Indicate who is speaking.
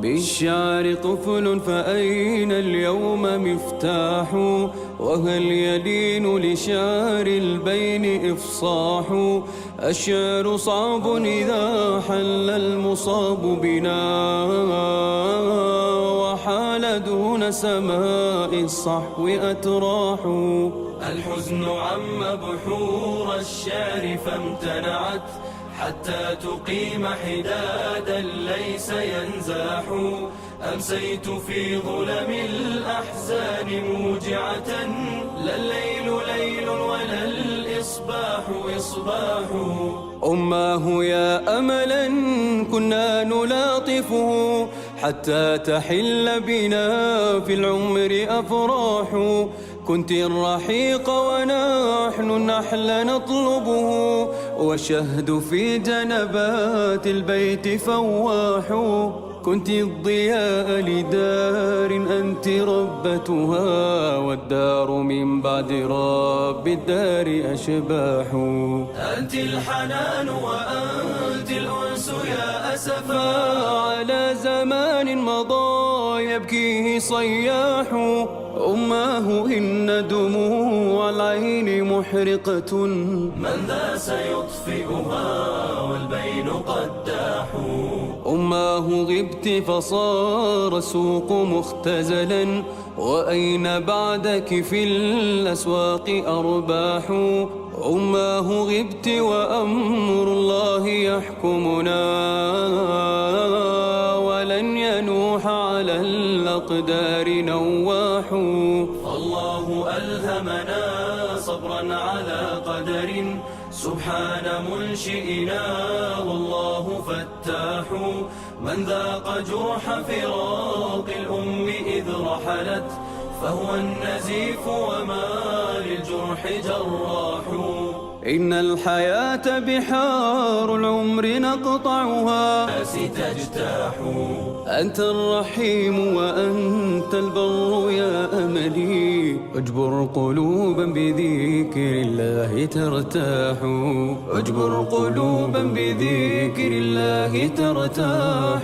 Speaker 1: بالشعر قفل فأين اليوم مفتاح، وهل يلين لشعر البين إفصاح؟ الشعر صعب إذا حل المصاب بنا، وحال دون سماء الصحو أتراح. الحزن عم بحور الشعر فامتنعت، حتى تقيم حدادا ليس ينزاح. أمسيت في ظلم الأحزان موجعة، لا الليل ليل ولا الإصباح إصباح. أماه يا أملا كنا نلاطفه، حتى تحل بنا في العمر أفراح. كنت الرحيق ونحن النحل نطلبه، والشهد في جنبات البيت فواح. كنت الضياء لدار أنت ربتها، والدار من بعد رب الدار أشباح. أنت الحنان وأنت الأنس يا أسفا، على زمان مضى يبكيه صياح. أماه إن دموع العين محرقة، من ذا سيطفئها والبين قداح. أماه غبت فصار السوق مختزلا، وأين بعدك في الأسواق أرباح. أماه غبت وأمر الله يحكمنا، ولن ينوح على الأقدار نواح. الله ألهمنا صبرا على قدر، سبحان منشئنا والله فتاح. من ذاق جرح فراق الأم إذ رحلت، فهو النزيف وما للجرح جراح. إن الحياة بحار العمر نقطعها، تجتاح. أنت الرحيم وأنت البر يا أملي، اجبر قلوبا بذكر الله ترتاح. اجبر قلوبا بذكر الله ترتاح.